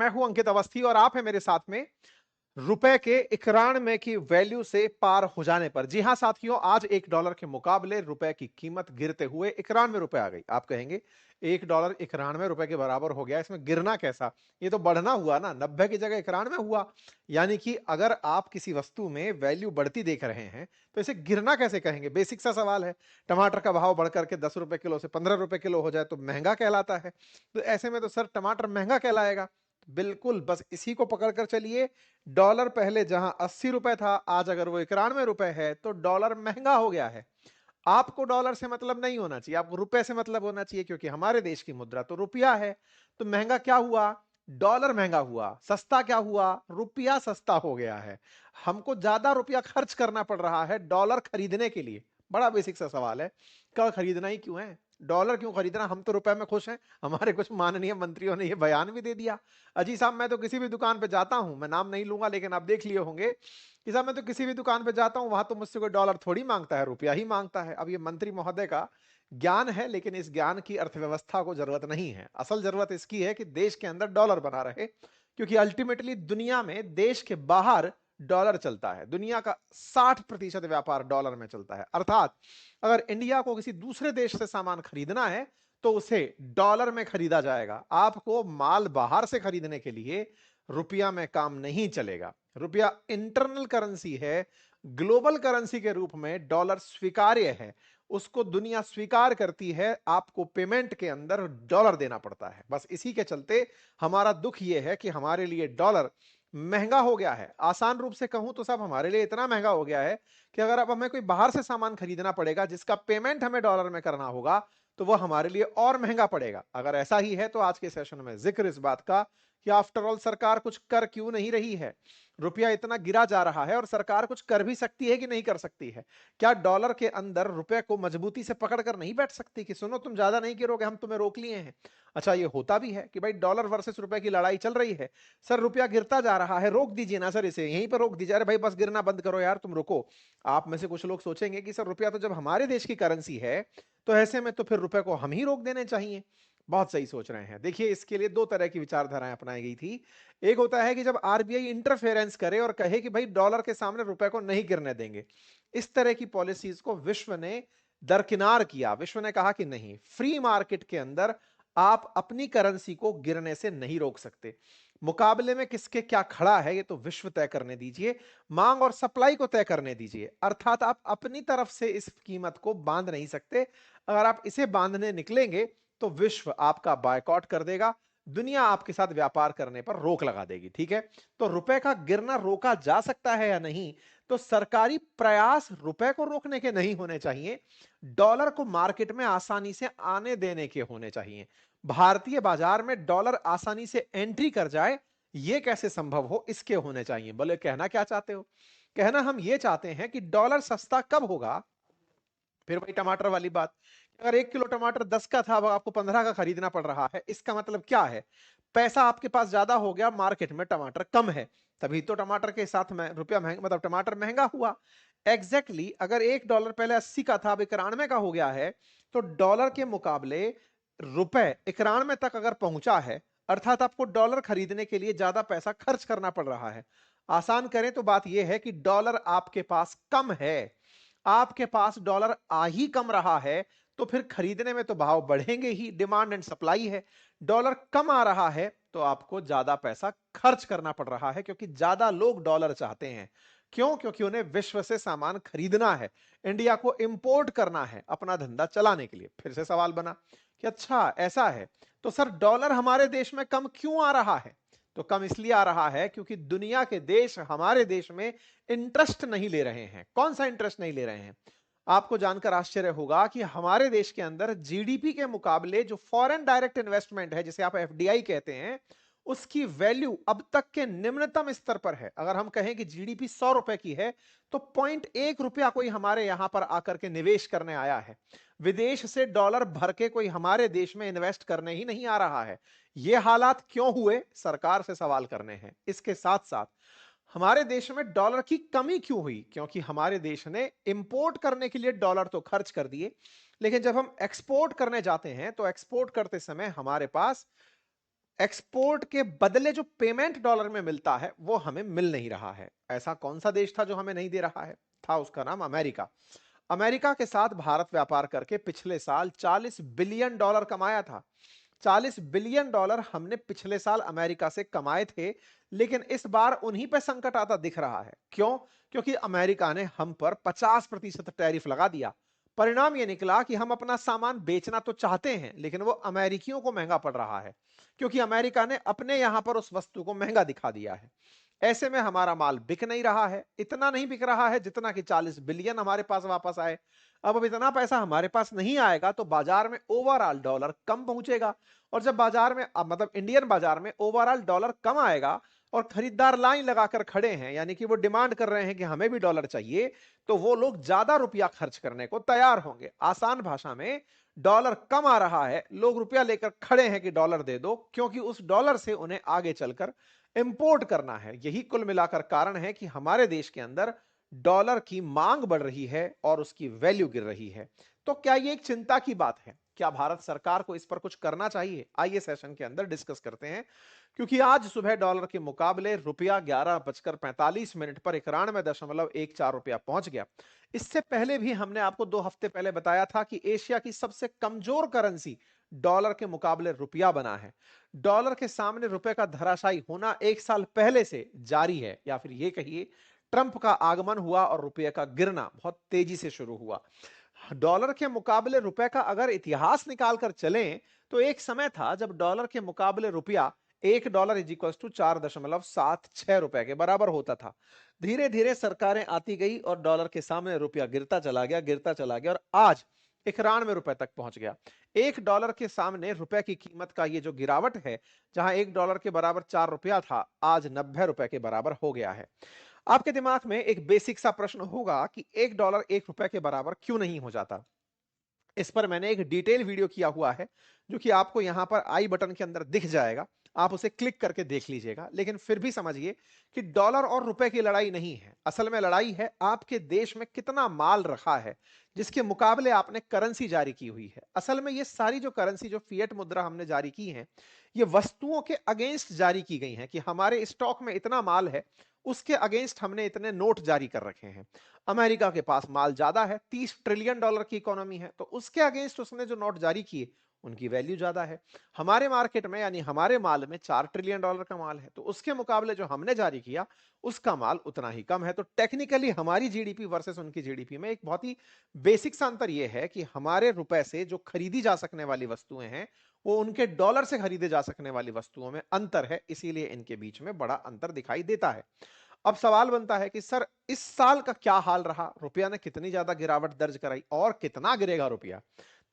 मैं हूं अंकित अवस्थी और आप हैं मेरे साथ में रुपए के 91 की वैल्यू से पार हो जाने पर। जी हां साथियों, आज $1 के मुकाबले रुपए की कीमत गिरते हुए 91 रुपए आ गई। आप कहेंगे $1 91 रुपए के बराबर हो गया, इसमें गिरना कैसा? ये तो बढ़ना हुआ ना, 90 की जगह 91 हुआ। यानी कि अगर आप किसी वस्तु में वैल्यू बढ़ती देख रहे हैं तो इसे गिरना कैसे कहेंगे? बेसिक सा सवाल है। टमाटर का भाव बढ़कर के 10 रुपए किलो से 15 रुपए किलो हो जाए तो महंगा कहलाता है। तो ऐसे में तो सर टमाटर महंगा कहलाएगा। बिल्कुल, बस इसी को पकड़ कर चलिए। डॉलर पहले जहां 80 रुपए था, आज अगर वो 91 रुपए है तो डॉलर महंगा हो गया है। आपको डॉलर से मतलब नहीं होना चाहिए, आपको रुपए से मतलब होना चाहिए, क्योंकि हमारे देश की मुद्रा तो रुपया है। तो महंगा क्या हुआ? डॉलर महंगा हुआ। सस्ता क्या हुआ? रुपया सस्ता हो गया है। हमको ज्यादा रुपया खर्च करना पड़ रहा है डॉलर खरीदने के लिए। बड़ा बेसिक सा सवाल है, क्या खरीदना ही क्यों है? डॉलर क्यों खरीदना? हम तो रुपए में खुश हैं। हमारे कुछ माननीय मंत्रियों ने यह बयान भी दे दिया। अजी साहब, मैं तो किसी भी दुकान पे जाता हूं, मैं नाम नहीं लूंगा लेकिन आप देख लिए होंगे कि साहब मैं तो किसी भी दुकान पे जाता हूं, वहां तो मुझसे कोई डॉलर थोड़ी मांगता है, रुपया ही मांगता है। अब ये मंत्री महोदय का ज्ञान है, लेकिन इस ज्ञान की अर्थव्यवस्था को जरूरत नहीं है। असल जरूरत इसकी है कि देश के अंदर डॉलर बना रहे, क्योंकि अल्टीमेटली दुनिया में देश के बाहर डॉलर चलता है। दुनिया का 60% व्यापार डॉलर में चलता है। अर्थात अगर इंडिया को किसी दूसरे देश से सामान खरीदना है तो उसे डॉलर में खरीदा जाएगा। आपको माल बाहर से खरीदने के लिए रुपया में काम नहीं चलेगा। रुपया इंटरनल करेंसी है, ग्लोबल करेंसी के रूप में डॉलर स्वीकार्य है, उसको दुनिया स्वीकार करती है। आपको पेमेंट के अंदर डॉलर देना पड़ता है। बस इसी के चलते हमारा दुख यह है कि हमारे लिए डॉलर महंगा हो गया है। आसान रूप से कहूं तो साहब हमारे लिए इतना महंगा हो गया है कि अगर अब हमें कोई बाहर से सामान खरीदना पड़ेगा जिसका पेमेंट हमें डॉलर में करना होगा तो वह हमारे लिए और महंगा पड़ेगा। अगर ऐसा ही है तो आज के सेशन में जिक्र इस बात का कि आफ्टर ऑल सरकार कुछ कर क्यों नहीं रही है? रुपया इतना गिरा जा रहा है और सरकार कुछ कर भी सकती है कि नहीं कर सकती है? क्या डॉलर के अंदर रुपए को मजबूती से पकड़ कर नहीं बैठ सकती कि सुनो तुम ज्यादा नहीं गिरोगे, हम तुम्हें रोक लिए हैं? अच्छा, ये होता भी है कि भाई डॉलर वर्सेस रुपए की लड़ाई चल रही है, सर रुपया गिरता जा रहा है, रोक दीजिए ना सर, इसे यहीं पर रोक दीजिए। अरे भाई बस गिरना बंद करो यार, तुम रुको। आप में से कुछ लोग सोचेंगे कि सर रुपया तो जब हमारे देश की करेंसी है तो ऐसे में तो फिर रुपए को हम ही रोक देने चाहिए। बहुत सही सोच रहे हैं। देखिए, इसके लिए दो तरह की विचारधाराएं अपनाई गई थी। एक होता है कि जब आरबीआई इंटरफेरेंस करे और कहे कि भाई डॉलर के सामने रुपए को नहीं गिरने देंगे। इस तरह की पॉलिसीज को विश्व ने दरकिनार किया। विश्व ने कहा कि नहीं, फ्री मार्केट के अंदर आप अपनी करेंसी को गिरने से नहीं रोक सकते। मुकाबले में किसके क्या खड़ा है ये तो विश्व तय करने दीजिए, मांग और सप्लाई को तय करने दीजिए। अर्थात आप अपनी तरफ से इस कीमत को बांध नहीं सकते। अगर आप इसे बांधने निकलेंगे तो विश्व आपका बायकॉट कर देगा, दुनिया आपके साथ व्यापार करने पर रोक लगा देगी। ठीक है, तो रुपए का गिरना रोका जा सकता है या नहीं? तो सरकारी प्रयास रुपए को रोकने के नहीं होने चाहिए, डॉलर को मार्केट में आसानी से आने देने के होने चाहिए। भारतीय बाजार में डॉलर आसानी से एंट्री कर जाए, यह कैसे संभव हो, इसके होने चाहिए। बोले कहना क्या चाहते हो? कहना हम यह चाहते हैं कि डॉलर सस्ता कब होगा? फिर वही टमाटर वाली बात, अगर 1 किलो टमाटर 10 का था, अब आपको 15 का खरीदना पड़ रहा है, इसका मतलब क्या है? पैसा आपके पास ज्यादा हो गया, मार्केट में टमाटर कम है, तभी तो टमाटर के साथ में रुपया महंगा, मतलब टमाटर महंगा हुआ। एग्जैक्टली अगर $1 पहले 80 का था, अब 91 का हो गया है, तो डॉलर के मुकाबले रुपए 91 तक अगर पहुंचा है, अर्थात आपको डॉलर खरीदने के लिए ज्यादा पैसा खर्च करना पड़ रहा है। आसान करें तो बात यह है कि डॉलर आपके पास कम है, आपके पास डॉलर आ ही कम रहा है, तो फिर खरीदने में तो भाव बढ़ेंगे ही, डिमांड एंड सप्लाई है। डॉलर कम आ रहा है तो आपको ज्यादा पैसा खर्च करना पड़ रहा है, क्योंकि ज्यादा लोग डॉलर चाहते हैं। क्यों? क्योंकि उन्हें विश्व से सामान खरीदना है, इंडिया को इंपोर्ट करना है अपना धंधा चलाने के लिए। फिर से सवाल बना कि अच्छा ऐसा है तो सर डॉलर हमारे देश में कम क्यों आ रहा है? तो कम इसलिए आ रहा है क्योंकि दुनिया के देश हमारे देश में इंटरेस्ट नहीं ले रहे हैं। कौन सा इंटरेस्ट नहीं ले रहे हैं? आपको जानकर आश्चर्य होगा कि हमारे देश के अंदर जीडीपी के मुकाबले जो फॉरेन डायरेक्ट इन्वेस्टमेंट है, जिसे आप एफडीआई कहते हैं, उसकी वैल्यू अब तक के निम्नतम स्तर पर है। अगर हम कहें कि जीडीपी 100 रुपए की है तो 0.1 रुपया कोई हमारे यहां पर आकर के निवेश करने आया है। विदेश से डॉलर भर के कोई हमारे देश में इन्वेस्ट करने ही नहीं आ रहा है। ये हालात क्यों हुए, सरकार से सवाल करने हैं। इसके साथ साथ हमारे देश में डॉलर की कमी क्यों हुई? क्योंकि हमारे देश ने इंपोर्ट करने के लिए डॉलर तो खर्च कर दिए, लेकिन जब हम एक्सपोर्ट करने जाते हैं तो एक्सपोर्ट करते समय हमारे पास एक्सपोर्ट के बदले जो पेमेंट डॉलर में मिलता है वो हमें मिल नहीं रहा है। ऐसा कौन सा देश था जो हमें नहीं दे रहा है? था उसका नाम अमेरिका। अमेरिका के साथ भारत व्यापार करके पिछले साल 40 बिलियन डॉलर कमाया था। 40 बिलियन डॉलर हमने पिछले साल अमेरिका से कमाए थे, लेकिन इस बार उन्हीं पे संकट आता दिख रहा है। क्यों? क्योंकि अमेरिका ने हम पर 50% टैरिफ लगा दिया। परिणाम यह निकला कि हम अपना सामान बेचना तो चाहते हैं, लेकिन वो अमेरिकियों को महंगा पड़ रहा है, क्योंकि अमेरिका ने अपने यहां पर उस वस्तु को महंगा दिखा दिया है। ऐसे में हमारा माल बिक नहीं रहा है, इतना नहीं बिक रहा है जितना कि 40 बिलियन हमारे पास वापस आए। अब इतना पैसा हमारे पास नहीं आएगा तो बाजार में ओवरऑल डॉलर कम पहुंचेगा, और जब बाजार में मतलब इंडियन बाजार में ओवरऑल डॉलर कम आएगा और खरीदार लाइन लगाकर खड़े हैं, यानी कि वो डिमांड कर रहे हैं कि हमें भी डॉलर चाहिए, तो वो लोग ज्यादा रुपया खर्च करने को तैयार होंगे। आसान भाषा में, डॉलर कम आ रहा है, लोग रुपया लेकर खड़े हैं कि डॉलर दे दो, क्योंकि उस डॉलर से उन्हें आगे चलकर इंपोर्ट करना है। यही कुल मिलाकर कारण है कि हमारे देश के अंदर डॉलर की मांग बढ़ रही है और उसकी वैल्यू गिर रही है। तो क्या ये एक चिंता की बात है? क्या भारत सरकार को इस पर कुछ करना चाहिए? आइए सेशन के अंदर डिस्कस करते हैं। क्योंकि आज सुबह डॉलर के मुकाबले रुपया 11:45 पर 91.14 रुपया पहुंच गया। इससे पहले भी हमने आपको 2 हफ्ते पहले बताया था कि एशिया की सबसे कमजोर करेंसी डॉलर के मुकाबले रुपया बना है। डॉलर के सामने रुपए का धराशायी होना 1 साल पहले से जारी है, या फिर ये कहिए ट्रंप का आगमन हुआ और रुपये का गिरना बहुत तेजी से शुरू हुआ। डॉलर के मुकाबले रुपए का अगर इतिहास निकाल कर चलें, तो एक समय था जब डॉलर के मुकाबले रुपया $1 इज इक्वल टू 4.76 के बराबर होता था। धीरे धीरे सरकारें आती गई और डॉलर के सामने रुपया गिरता चला गया और आज 91 रुपए तक पहुंच गया। $1 के सामने रुपए की कीमत का ये जो गिरावट है, जहां $1 के बराबर 4 रुपया था, आज 90 रुपए के बराबर हो गया है। आपके दिमाग में एक बेसिक सा प्रश्न होगा कि $1 1 रुपए के बराबर क्यों नहीं हो जाता? इस पर मैंने एक डिटेल वीडियो किया हुआ है, जो कि आपको यहां पर आई बटन के अंदर दिख जाएगा। आप उसे क्लिक करके देख लीजिएगा। लेकिन फिर भी समझिए कि डॉलर और रुपए की लड़ाई नहीं है। असल में लड़ाई है आपके देश में कितना माल रखा है, जिसके मुकाबले आपने करेंसी जारी की हुई है। असल में ये सारी जो करेंसी, जो फिएट मुद्रा हमने जारी की है, ये वस्तुओं के अगेंस्ट जारी की गई हैं कि हमारे स्टॉक में इतना माल है, उसके अगेंस्ट हमने इतने नोट जारी कर रखे हैं। अमेरिका के पास माल ज्यादा है, $30 ट्रिलियन की इकोनॉमी है, तो उसके अगेंस्ट उसने जो नोट जारी किए, उनकी वैल्यू ज्यादा है। हमारे मार्केट में यानी हमारे माल में $4 ट्रिलियन का माल है, तो उसके मुकाबले जो हमने जारी किया, उसका माल उतना ही कम है। तो टेक्निकली हमारी जीडीपी वर्सेस उनकी जीडीपी में एक बहुत ही बेसिक सा अंतर यह है कि हमारे रुपए से जो खरीदी जा सकने वाली वस्तुएं हैं, वो उनके डॉलर से खरीदे जा सकने वाली वस्तुओं में अंतर है, इसीलिए इनके बीच में बड़ा अंतर दिखाई देता है। अब सवाल बनता है कि सर, इस साल का क्या हाल रहा? रुपया ने कितनी ज्यादा गिरावट दर्ज कराई और कितना गिरेगा रुपया?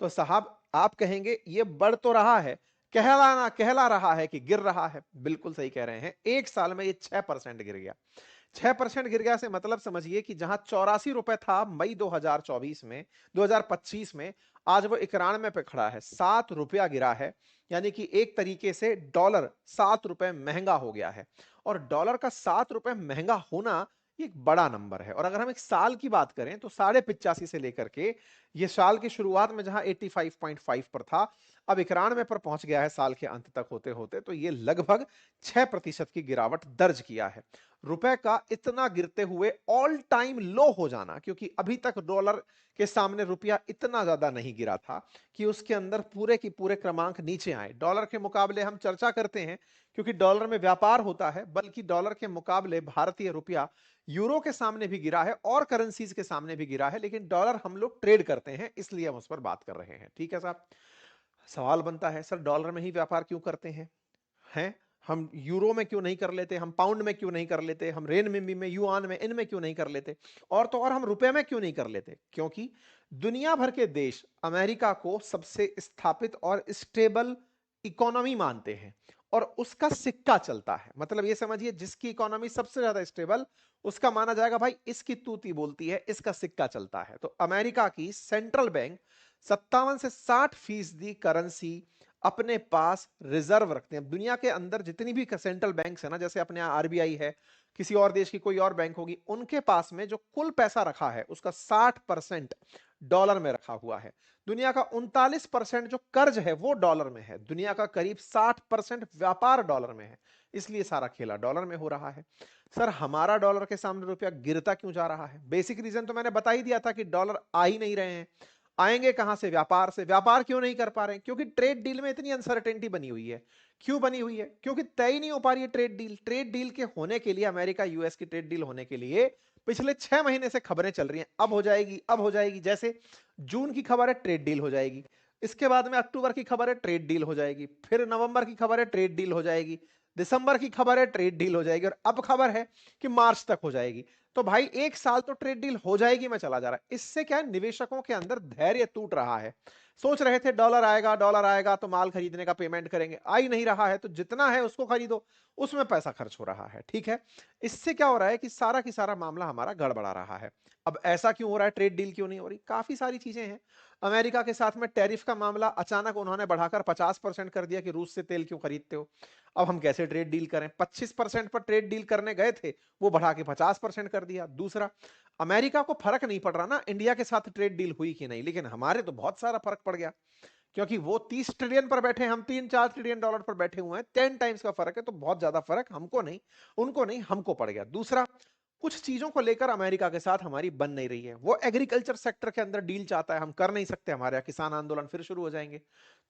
तो साहब, आप कहेंगे ये बढ़ तो रहा है, कहला रहा है कि गिर रहा है। बिल्कुल सही कह रहे हैं। एक साल में ये 6% गिर गया। 6% गिर गया से मतलब समझिए कि जहां 84 रुपए था मई 2025 में, आज वो 91 पे खड़ा है। 7 रुपया गिरा है, यानी कि एक तरीके से डॉलर 7 रुपए महंगा हो गया है। और डॉलर का 7 रुपए महंगा होना ये एक बड़ा नंबर है। और अगर हम एक साल की बात करें तो 85.5 से लेकर के ये साल की शुरुआत में जहां 85.5 पर था, अब 91 पर पहुंच गया है साल के अंत तक होते होते। तो ये लगभग 6% की गिरावट दर्ज किया है। रुपए का इतना गिरते हुए ऑल टाइम लो हो जाना, क्योंकि अभी तक डॉलर के सामने रुपया इतना ज्यादा नहीं गिरा था कि उसके अंदर पूरे की पूरे क्रमांक नीचे आए। डॉलर के मुकाबले हम चर्चा करते हैं क्योंकि डॉलर में व्यापार होता है, बल्कि डॉलर के मुकाबले भारतीय रुपया यूरो के सामने भी गिरा है और करेंसीज के सामने भी गिरा है, लेकिन डॉलर हम लोग ट्रेड करते हैं, इसलिए हम उस पर बात कर रहे हैं। ठीक है साहब। सवाल बनता है, सर डॉलर में ही व्यापार क्यों करते हैं? हम यूरो में क्यों नहीं कर लेते? हम पाउंड में क्यों नहीं कर लेते? हम रेनमिंबी में, युआन में, इनमें क्यों नहीं कर लेते? और तो और हम रुपए में क्यों नहीं कर लेते? क्योंकि दुनिया भर के देश अमेरिका को सबसे स्थापित और स्टेबल इकोनॉमी मानते हैं और उसका सिक्का चलता है। मतलब ये समझिए, जिसकी इकोनॉमी सबसे ज्यादा स्टेबल, उसका माना जाएगा भाई इसकी तूती बोलती है, इसका सिक्का चलता है। तो अमेरिका की सेंट्रल बैंक 57 से 60% करेंसी अपने पास रिजर्व रखते हैं। दुनिया के अंदर जितनी भी सेंट्रल बैंक है ना, जैसे अपने यहाँ आरबीआई है, किसी और देश की कोई और बैंक होगी, उनके पास में जो कुल पैसा रखा है उसका 60% डॉलर में रखा हुआ है। दुनिया का 39% जो कर्ज है वो डॉलर में है। दुनिया का करीब 60% व्यापार डॉलर में है। इसलिए सारा खेला डॉलर में हो रहा है। सर हमारा डॉलर के सामने रुपया गिरता क्यों जा रहा है? बेसिक रीजन तो मैंने बता ही दिया था कि डॉलर आ ही नहीं रहे हैं। आएंगे कहां से? व्यापार से। व्यापार क्यों नहीं कर पा रहे हैं? क्योंकि ट्रेड डील में इतनी अनसर्टेनिटी बनी हुई है। क्यों बनी हुई है? क्योंकि तय ही नहीं हो पा रही है ट्रेड डील। ट्रेड डील के होने के लिए, अमेरिका यूएस की ट्रेड डील होने के लिए पिछले 6 महीने से खबरें चल रही हैं, अब हो जाएगी, अब हो जाएगी। जैसे जून की खबर है ट्रेड डील हो जाएगी, इसके बाद में अक्टूबर की खबर है ट्रेड डील हो जाएगी, फिर नवंबर की खबर है ट्रेड डील हो जाएगी, दिसंबर की खबर है ट्रेड डील हो जाएगी, और अब खबर है कि मार्च तक हो जाएगी। तो भाई एक साल तो ट्रेड डील हो जाएगी में चला जा रहा है। इससे क्या है, निवेशकों के अंदर धैर्य टूट रहा है। सोच रहे थे डॉलर आएगा तो माल खरीदने का पेमेंट करेंगे, आ ही नहीं रहा है, तो जितना है उसको खरीदो, उसमें पैसा खर्च हो रहा है। ठीक है, इससे क्या हो रहा है कि सारा की सारा मामला हमारा गड़बड़ा रहा है। अब ऐसा क्यों हो रहा है, ट्रेड डील क्यों नहीं हो रही? काफी सारी चीजें हैं। अमेरिका के साथ में टैरिफ का मामला अचानक उन्होंने बढ़ाकर 50% कर दिया कि रूस से तेल क्यों खरीदते हो। अब हम कैसे ट्रेड डील करें? 25% पर ट्रेड डील करने गए थे, वो बढ़ा के 50% कर दिया। दूसरा, अमेरिका को फर्क नहीं पड़ रहा ना इंडिया के साथ ट्रेड डील हुई कि नहीं, लेकिन हमारे तो बहुत सारा फर्क पड़ गया, क्योंकि वो 30 ट्रिलियन पर बैठे, हम 3-4 ट्रिलियन डॉलर पर बैठे हुए हैं। 10 टाइम्स का फर्क है, तो बहुत ज्यादा फर्क हमको नहीं, उनको नहीं, हमको पड़ गया। दूसरा, कुछ चीजों को लेकर अमेरिका के साथ हमारी बन नहीं रही है। वो एग्रीकल्चर सेक्टर के अंदर डील चाहता है, हम कर नहीं सकते, हमारे यहाँ किसान आंदोलन फिर शुरू हो जाएंगे।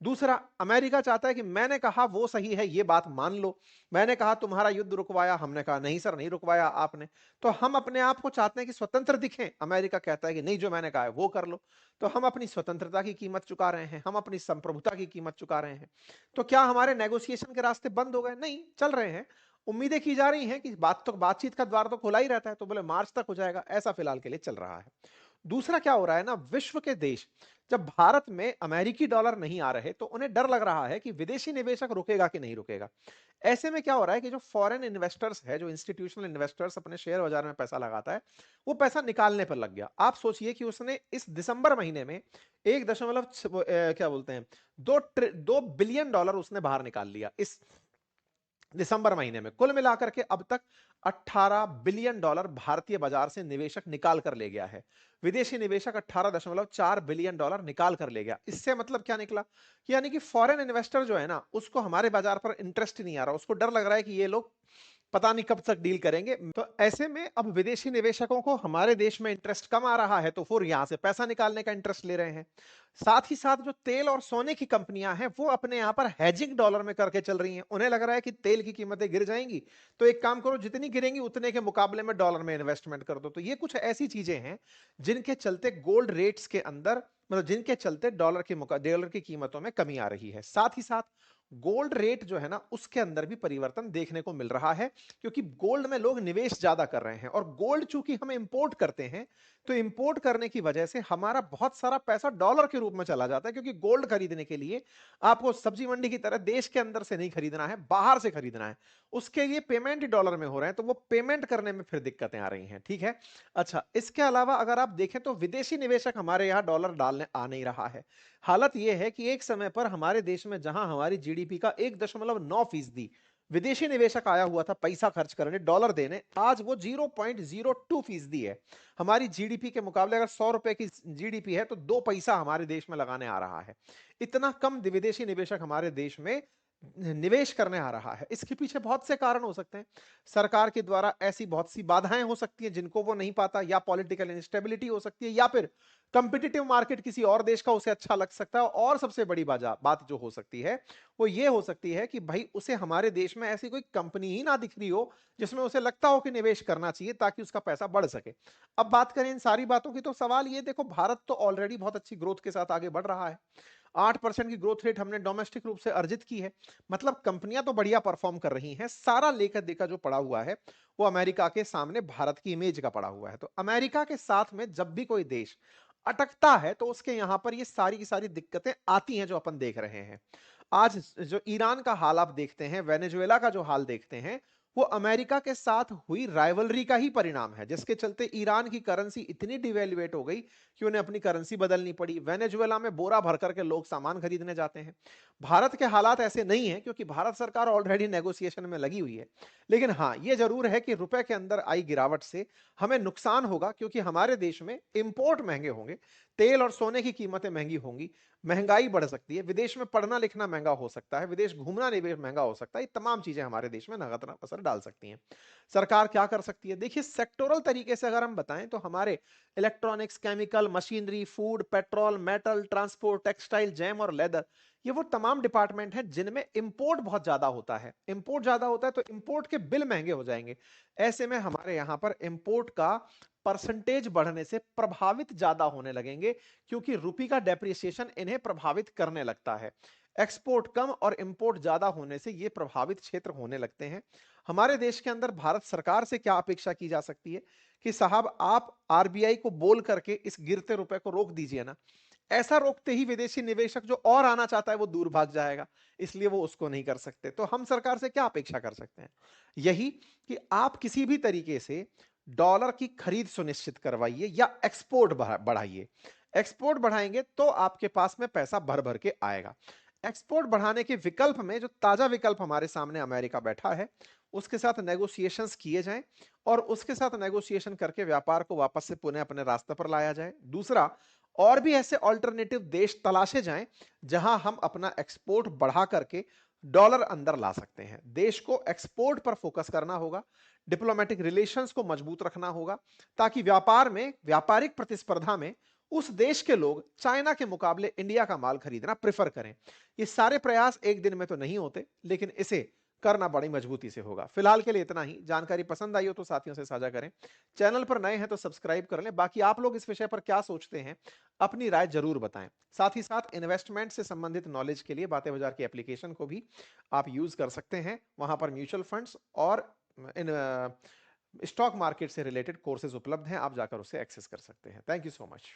दूसरा, अमेरिका चाहता है कि मैंने कहा वो सही है, ये बात मान लो। मैंने कहा तुम्हारा युद्ध रुकवाया, हमने कहा नहीं सर नहीं रुकवाया आपने। तो हम अपने आप को चाहते हैं कि स्वतंत्र दिखें, अमेरिका कहता है कि नहीं जो मैंने कहा है वो कर लो। तो हम अपनी स्वतंत्रता की कीमत चुका रहे हैं, हम अपनी संप्रभुता की कीमत चुका रहे हैं। तो क्या हमारे नेगोशिएशन के रास्ते बंद हो गए? नहीं, चल रहे हैं। उम्मीदें की जा रही हैं कि बातचीत का द्वार तो खुला ही रहता है, तो बोले मार्च तक हो जाएगा, ऐसा फिलहाल के लिए चल रहा है। दूसरा क्या हो रहा है ना, विश्व के देश जब भारत में अमेरिकी डॉलर नहीं आ रहे तो उन्हें डर लग रहा है कि विदेशी निवेशक रुकेगा कि नहीं रुकेगा। ऐसे में क्या हो रहा है कि जो फॉरेन इन्वेस्टर्स है, जो इंस्टीट्यूशनल इन्वेस्टर्स अपने शेयर बाजार में पैसा लगाता है, वो पैसा निकालने पर लग गया। आप सोचिए कि उसने इस दिसंबर महीने में 1 क्या बोलते हैं, 2 बिलियन डॉलर उसने बाहर निकाल लिया इस दिसंबर महीने में। कुल मिलाकर के अब तक 18 बिलियन डॉलर भारतीय बाजार से निवेशक निकाल कर ले गया है। विदेशी निवेशक 18.4 बिलियन डॉलर निकाल कर ले गया। इससे मतलब क्या निकला, यानी कि फॉरेन इन्वेस्टर जो है ना, उसको हमारे बाजार पर इंटरेस्ट नहीं आ रहा, उसको डर लग रहा है कि ये लोग पता नहीं कब तक डील करेंगे। तो ऐसे में अब विदेशी निवेशकों को हमारे देश में इंटरेस्ट कम आ रहा है, तो फिर यहां से पैसा निकालने का इंटरेस्ट ले रहे हैं। साथ ही साथ जो तेल और सोने की कंपनियां हैं, वो अपने यहां पर हेजिंग डॉलर में करके चल रही हैं। उन्हें लग रहा है कि तेल की कीमतें गिर जाएंगी, तो एक काम करो, जितनी गिरेंगी उतने के मुकाबले में डॉलर में इन्वेस्टमेंट कर दो। तो ये कुछ ऐसी चीजें हैं जिनके चलते गोल्ड रेट्स के अंदर, मतलब जिनके चलते डॉलर की कीमतों में कमी आ रही है। साथ ही साथ गोल्ड रेट जो है ना, उसके अंदर भी परिवर्तन देखने को मिल रहा है, क्योंकि गोल्ड में लोग निवेश ज्यादा कर रहे हैं। और गोल्ड चूंकि हम इंपोर्ट करते हैं, तो इंपोर्ट करने की वजह से हमारा बहुत सारा पैसा डॉलर के रूप में चला जाता है, क्योंकि गोल्ड खरीदने के लिए आपको सब्जी मंडी की तरह देश के अंदर से नहीं खरीदना है, बाहर से खरीदना है। उसके लिए पेमेंट डॉलर में हो रहे हैं, तो वो पेमेंट करने में फिर दिक्कतें आ रही हैं। ठीक है, अच्छा, इसके अलावा अगर आप देखें तो विदेशी निवेशक हमारे यहाँ डॉलर डालने आ नहीं रहा है। हालत यह है कि एक समय पर हमारे देश में जहां हमारी जीडीपी का 1.9% विदेशी निवेशक आया हुआ था पैसा खर्च करने, डॉलर देने, आज वो 0.02% है। हमारी जीडीपी के मुकाबले अगर 100 रुपए की जीडीपी है, तो 2 पैसा हमारे देश में लगाने आ रहा है। इतना कम विदेशी निवेशक हमारे देश में निवेश करने आ रहा है। इसके पीछे बहुत से कारण हो सकते हैं। सरकार के द्वारा ऐसी बहुत सी बाधाएं हो सकती हैं जिनको वो नहीं पाता, या पॉलिटिकल इंस्टेबिलिटी हो सकती है, या फिर कंपिटिटिव मार्केट किसी और देश का उसे अच्छा लग सकता है। और सबसे बड़ी बात जो हो सकती है, वो ये हो सकती है कि भाई उसे हमारे देश में ऐसी कोई कंपनी ही ना दिख रही हो जिसमें उसे लगता हो कि निवेश करना चाहिए, ताकि उसका पैसा बढ़ सके। अब बात करें इन सारी बातों की, तो सवाल ये देखो, भारत तो ऑलरेडी बहुत अच्छी ग्रोथ के साथ आगे बढ़ रहा है। 8% की ग्रोथ रेट हमने डोमेस्टिक रूप से अर्जित की है। मतलब कंपनियां तो बढ़िया परफॉर्म कर रही हैं। सारा लेकर देखा जो पड़ा हुआ है, वो अमेरिका के सामने भारत की इमेज का पड़ा हुआ है। तो अमेरिका के साथ में जब भी कोई देश अटकता है, तो उसके यहां पर ये सारी की सारी दिक्कतें आती हैं, जो अपन देख रहे हैं। आज जो ईरान का हाल आप देखते हैं, वेनेजुएला का जो हाल देखते हैं, वो अमेरिका के साथ हुई राइवलरी का ही परिणाम है, जिसके चलते ईरान की करेंसी इतनी डिवैल्यूएट हो गई कि उन्हें अपनी करेंसी बदलनी पड़ी। वेनेजुएला में बोरा भर करके लोग सामान खरीदने जाते हैं। भारत के हालात ऐसे नहीं है, क्योंकि भारत सरकार ऑलरेडी नेगोशिएशन में लगी हुई है। लेकिन हाँ, ये जरूर है कि रुपए के अंदर आई गिरावट से हमें नुकसान होगा, क्योंकि हमारे देश में इंपोर्ट महंगे होंगे, तेल और सोने की कीमतें महंगी होंगी, महंगाई बढ़ सकती है, विदेश में पढ़ना लिखना महंगा हो सकता है, विदेश घूमना निवेश महंगा हो सकता है। ये तमाम चीजें हमारे देश में नकारात्मक असर डाल सकती हैं। सरकार क्या कर सकती है? देखिए, सेक्टोरल तरीके से अगर हम बताएं तो हमारे electronics, chemical, machinery, food, petrol, metal, transport, textile, jam और लेदर, ये वो तमाम डिपार्टमेंट हैं जिनमें इंपोर्ट बहुत ज्यादा होता है। इंपोर्ट ज्यादा होता है तो इंपोर्ट के बिल महंगे हो जाएंगे। ऐसे में हमारे यहां पर इंपोर्ट का परसेंटेज बढ़ने से प्रभावित ज्यादा होने लगेंगे, क्योंकि रुपये का डेप्रिसिएशन इन्हें प्रभावित करने लगता है। एक्सपोर्ट कम और इंपोर्ट ज्यादा होने से ये प्रभावित क्षेत्र होने लगते हैं। हमारे देश के अंदर भारत सरकार से क्या अपेक्षा की जा सकती है कि साहब, आप आरबीआई को बोल करके इस गिरते रुपए को रोक दीजिए ना। ऐसा रोकते ही विदेशी निवेशक जो और आना चाहता है वो दूर भाग जाएगा, इसलिए वो उसको नहीं कर सकते। तो हम सरकार से क्या अपेक्षा कर सकते हैं? यही कि आप किसी भी तरीके से डॉलर की खरीद सुनिश्चित करवाइए या एक्सपोर्ट बढ़ाइए। एक्सपोर्ट बढ़ाएंगे तो आपके पास में पैसा भर भर के आएगा। एक्सपोर्ट बढ़ाने के विकल्प में जो ताजा विकल्प हमारे सामने अमेरिका बैठा है, उसके साथ नेगोशिएशंस किए जाएं और उसके साथ नेगोशिएशन करके व्यापार को वापस से पुनः अपने रास्ते पर लाया जाए। दूसरा, और भी ऐसे ऑल्टरनेटिव देश तलाशे जाएं जहां हम अपना एक्सपोर्ट बढ़ा करके डॉलर अंदर ला सकते हैं। देश को एक्सपोर्ट पर फोकस करना होगा, डिप्लोमेटिक रिलेशंस को मजबूत रखना होगा, ताकि व्यापार में, व्यापारिक प्रतिस्पर्धा में उस देश के लोग चाइना के मुकाबले इंडिया का माल खरीदना प्रेफर करें। ये सारे प्रयास एक दिन में तो नहीं होते, लेकिन इसे करना बड़ी मजबूती से होगा। फिलहाल के लिए इतना ही। जानकारी पसंद आई हो तो साथियों से साझा करें। चैनल पर नए हैं तो सब्सक्राइब कर लें। बाकी आप लोग इस विषय पर क्या सोचते हैं, अपनी राय जरूर बताएं। साथ ही साथ इन्वेस्टमेंट से संबंधित नॉलेज के लिए बातें बाजार की एप्लीकेशन को भी आप यूज कर सकते हैं। वहां पर म्यूचुअल फंड्स और इन स्टॉक मार्केट से रिलेटेड कोर्सेज उपलब्ध हैं, आप जाकर उसे एक्सेस कर सकते हैं। Thank you so much.